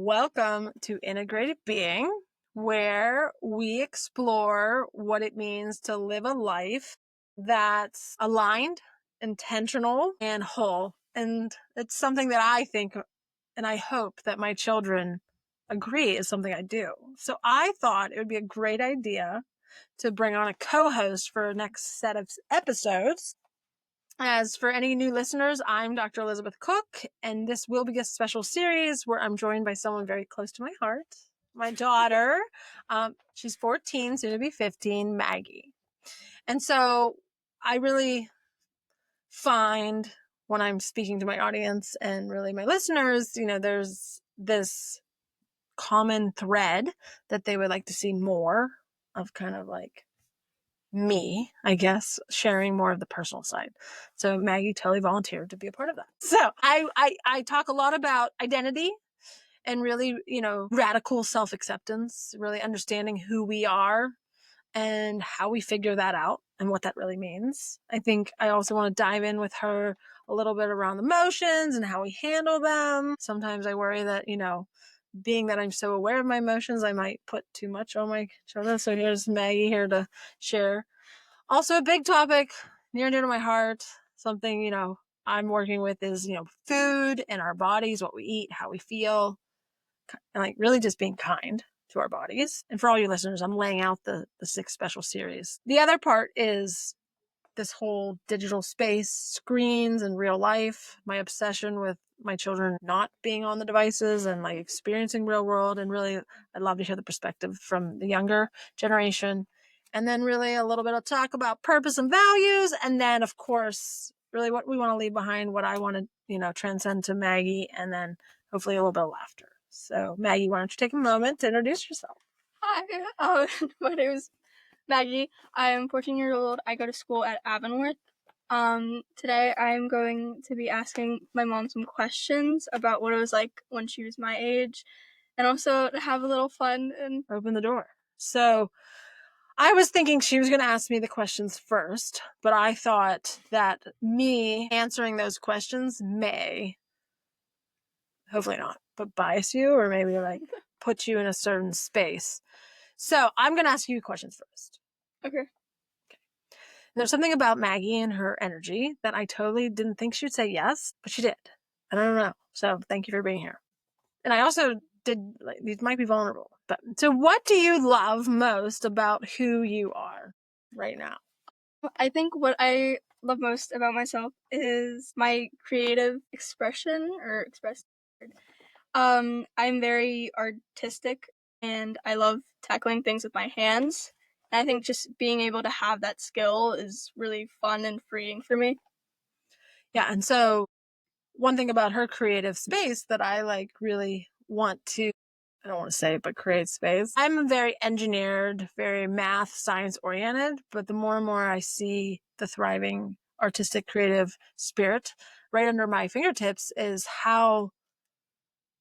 Welcome to Integrated Being, where we explore what it means to live a life that's aligned, intentional, and whole. And it's something that I think and I hope that my children agree is something I do. So I thought it would be a great idea to bring on a co-host for our next set of episodes. As for any new listeners, I'm Dr. Elizabeth Cook, and this will be a special series where I'm joined by someone very close to my heart, my daughter. She's 14, soon to be 15, Maggie. And so I really find when I'm speaking to my audience and really my listeners, there's this common thread that they would like to see more of, kind of like me, I guess, sharing more of the personal side. So Maggie totally volunteered to be a part of that. So I talk a lot about identity and really, radical self-acceptance, really understanding who we are and how we figure that out and what that really means. I think I also want to dive in with her a little bit around emotions and how we handle them. Sometimes I worry that, being that I'm so aware of my emotions, I might put too much on my children. So here's Maggie here to share. Also a big topic near and dear to my heart, something, I'm working with is, food and our bodies, what we eat, how we feel, and like really just being kind to our bodies. And for all you listeners, I'm laying out the 6 special series. The other part is this whole digital space, screens and real life, my obsession with my children not being on the devices and like experiencing real world. And really, I'd love to hear the perspective from the younger generation. And then really a little bit of talk about purpose and values. And then, of course, really what we want to leave behind, what I want to, transcend to Maggie, and then hopefully a little bit of laughter. So Maggie, why don't you take a moment to introduce yourself? Hi, my name is Maggie. I am 14 years old. I go to school at Avonworth. Today I'm going to be asking my mom some questions about what it was like when she was my age, and also to have a little fun and open the door. So I was thinking she was going to ask me the questions first, but I thought that me answering those questions may, hopefully not, but bias you or maybe like put you in a certain space. So I'm going to ask you questions first. Okay. There's something about Maggie and her energy that I totally didn't think she'd say yes, but she did. And I don't know. So thank you for being here. And I also these might be vulnerable, but so what do you love most about who you are right now? I think what I love most about myself is my creative expression or express. I'm very artistic and I love tackling things with my hands. And I think just being able to have that skill is really fun and freeing for me. Yeah, and so one thing about her creative space that I like really want to, I don't want to say it, but create space. I'm very engineered, very math, science oriented, but the more and more I see the thriving artistic, creative spirit right under my fingertips is how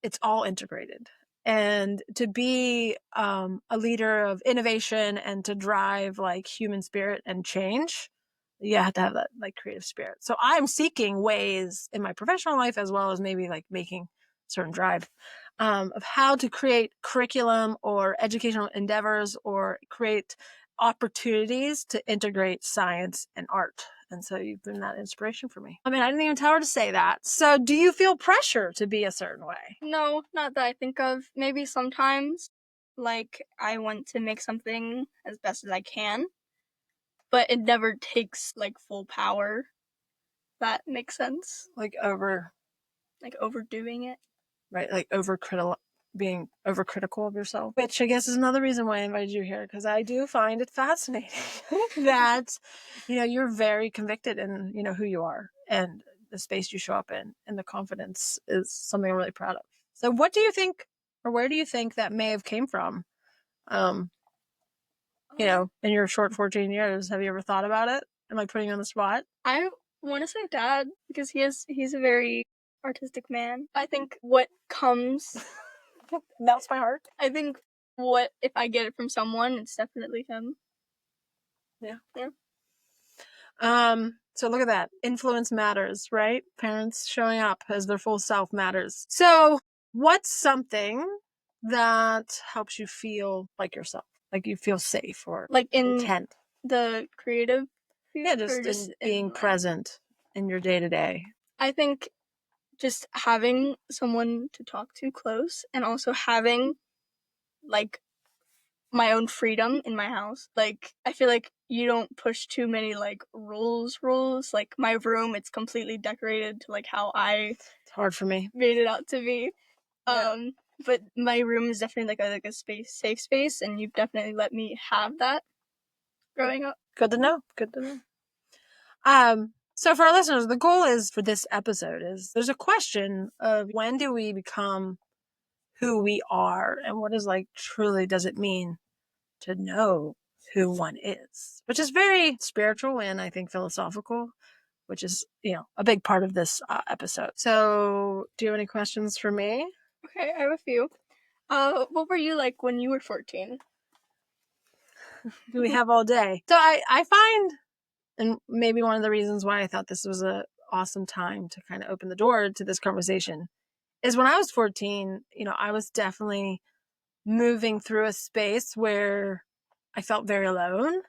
it's all integrated. And to be a leader of innovation and to drive like human spirit and change, you have to have that like creative spirit. So I'm seeking ways in my professional life as well as maybe like making certain drive of how to create curriculum or educational endeavors or create opportunities to integrate science and art. And so you've been that inspiration for me. I mean, I didn't even tell her to say that. So do you feel pressure to be a certain way? No, not that I think of. Maybe sometimes, like, I want to make something as best as I can, but it never takes, like, full power. That makes sense. Like overdoing it. right? Like being overcritical of yourself, which I guess is another reason why I invited you here, because I do find it fascinating that, you're very convicted in, who you are and the space you show up in, and the confidence is something I'm really proud of. So what do you think, or where do you think that may have came from? In your short 14 years, have you ever thought about it? Am I putting you on the spot? I want to say dad, because he's a very artistic man. I think what comes melts my heart. I think what if I get it from someone, it's definitely him. Yeah. Yeah. So look at that. Influence matters, right? Parents showing up as their full self matters. So what's something that helps you feel like yourself? Like you feel safe or Like in content? the creative Yeah, field or just just in in being life? present in your day to day. I think just having someone to talk to close and also having like my own freedom in my house. Like I feel like you don't push too many like rules. Like my room, it's completely decorated to like how I It's hard for me. made it out to be. Yeah. But my room is definitely like a space, safe space, and you've definitely let me have that growing up. Good to know. Good to know. So for our listeners, the goal is for this episode is there's a question of when do we become who we are and what is like truly does it mean to know who one is, which is very spiritual and I think philosophical, which is, a big part of this episode. So do you have any questions for me? Okay, I have a few. What were you like when you were 14? Do we have all day? So I find, and maybe one of the reasons why I thought this was a awesome time to kind of open the door to this conversation is when I was 14, I was definitely moving through a space where I felt very alone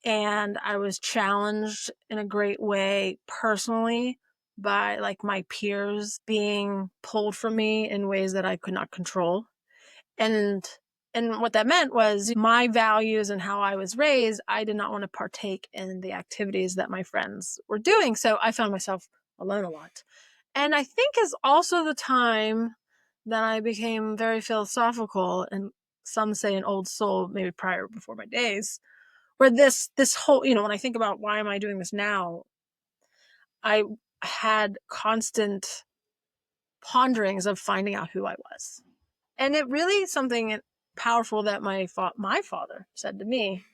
and I was challenged in a great way personally by like my peers being pulled from me in ways that I could not control. And what that meant was my values and how I was raised, I did not want to partake in the activities that my friends were doing. So I found myself alone a lot. And I think is also the time that I became very philosophical and some say an old soul, maybe prior before my days, where this whole, when I think about why am I doing this now, I had constant ponderings of finding out who I was. And it really something powerful that my father said to me,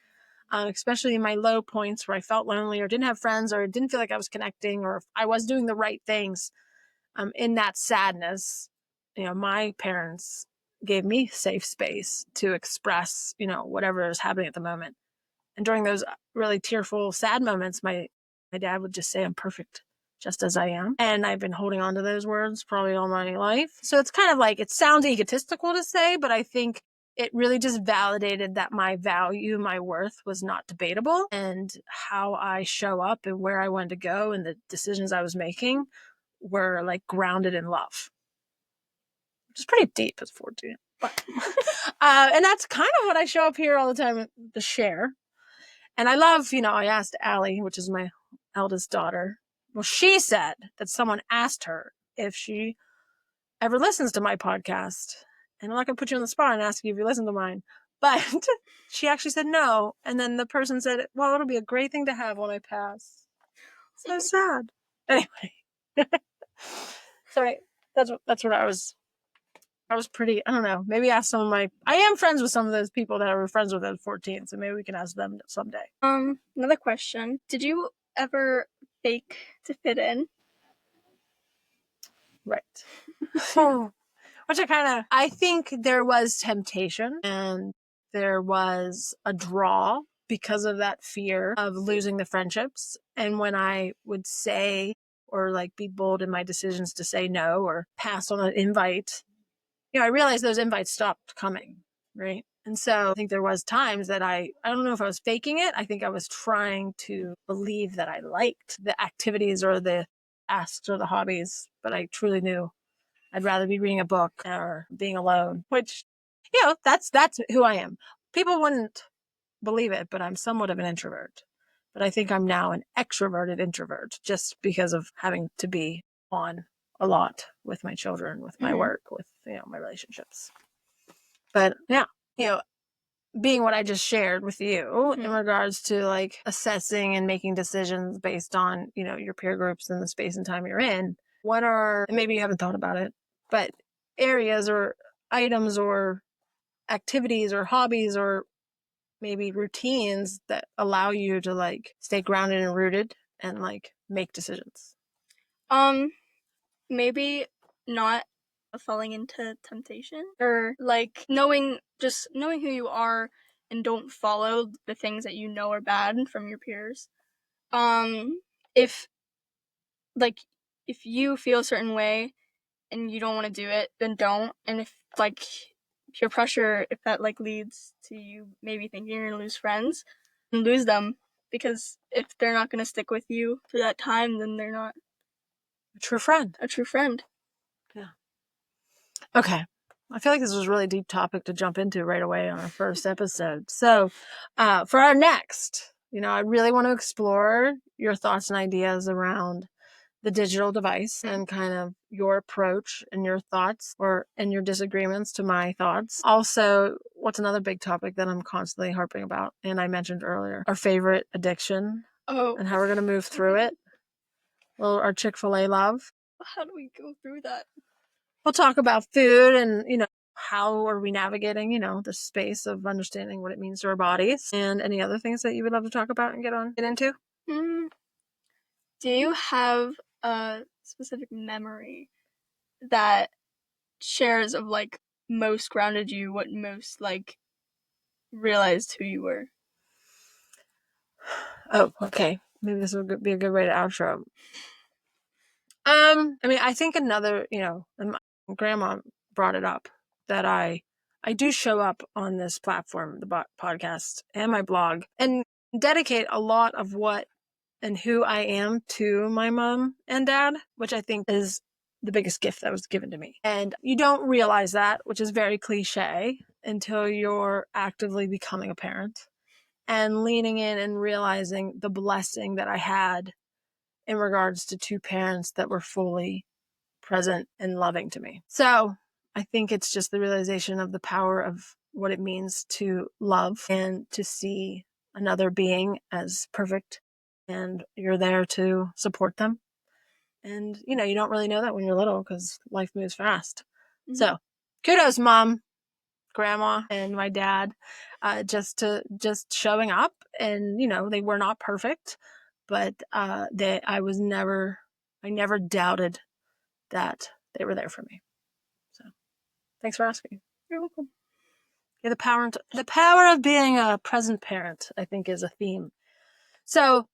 especially in my low points where I felt lonely or didn't have friends or didn't feel like I was connecting or if I was doing the right things. In that sadness, my parents gave me safe space to express, whatever is happening at the moment. And during those really tearful, sad moments, my dad would just say, I'm perfect just as I am. And I've been holding on to those words probably all my life. So it's kind of like, it sounds egotistical to say, but I think it really just validated that my value, my worth was not debatable. And how I show up and where I wanted to go and the decisions I was making were like grounded in love, which is pretty deep as 14. But, and that's kind of what I show up here all the time to share. And I love, I asked Allie, which is my eldest daughter. Well, she said that someone asked her if she ever listens to my podcast. And I'm not going to put you on the spot and ask you if you listen to mine. But she actually said no. And then the person said, well, it'll be a great thing to have when I pass. So sad. Anyway. Sorry. That's what I was pretty, I don't know, maybe ask some of I am friends with some of those people that I were friends with at 14, so maybe we can ask them someday. Another question. Did you ever fake to fit in? Right. Which I think there was temptation and there was a draw because of that fear of losing the friendships. And when I would say or like be bold in my decisions to say no or pass on an invite, I realized those invites stopped coming, right? And so I think there was times that I don't know if I was faking it. I think I was trying to believe that I liked the activities or the asks or the hobbies, but I truly knew I'd rather be reading a book or being alone, which, that's who I am. People wouldn't believe it, but I'm somewhat of an introvert. But I think I'm now an extroverted introvert just because of having to be on a lot with my children, with my work, with, my relationships. But yeah, being what I just shared with you in regards to like assessing and making decisions based on, your peer groups and the space and time you're in, what are, and maybe you haven't thought about it, but areas or items or activities or hobbies or maybe routines that allow you to like stay grounded and rooted and like make decisions? Maybe not falling into temptation or like knowing who you are and don't follow the things that you know are bad from your peers. If like if you feel a certain way and you don't want to do it, then don't. And if like peer pressure, if that like leads to you maybe thinking you're gonna lose friends, and lose them, because if they're not gonna stick with you for that time, then they're not A true friend. a true friend. Yeah. Okay. I feel like this was a really deep topic to jump into right away on our first episode. So, for our next, I really want to explore your thoughts and ideas around the digital device and kind of your approach and your thoughts and your disagreements to my thoughts. Also, what's another big topic that I'm constantly harping about, and I mentioned earlier, our favorite addiction and how we're going to move through it. Well, our Chick-fil-A love. How do we go through that? We'll talk about food and, how are we navigating, the space of understanding what it means to our bodies, and any other things that you would love to talk about and get into. Do you have a specific memory that shares of like most grounded you, what most like realized who you were? Oh, okay. Maybe this would be a good way to outro. I think another, my grandma brought it up that I do show up on this platform, the podcast and my blog, and dedicate a lot of what and who I am to my mom and dad, which I think is the biggest gift that was given to me. And you don't realize that, which is very cliche, until you're actively becoming a parent and leaning in and realizing the blessing that I had in regards to two parents that were fully present and loving to me. So I think it's just the realization of the power of what it means to love and to see another being as perfect, and you're there to support them. And, you don't really know that when you're little because life moves fast. Mm-hmm. So kudos, Mom, Grandma, and my dad, just showing up. And, they were not perfect, but I never doubted that they were there for me. So thanks for asking. You're welcome. Yeah, the power of being a present parent, I think, is a theme. So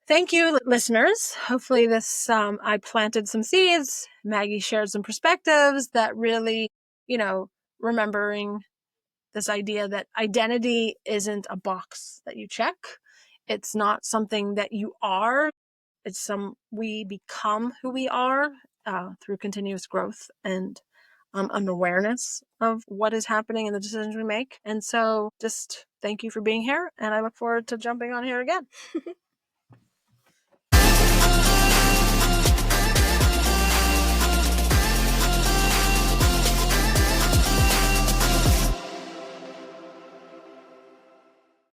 thank you, listeners. Hopefully this, I planted some seeds. Maggie shared some perspectives that really, remembering this idea that identity isn't a box that you check. It's not something that you are. We become who we are through continuous growth and an awareness of what is happening in the decisions we make. And so just thank you for being here. And I look forward to jumping on here again.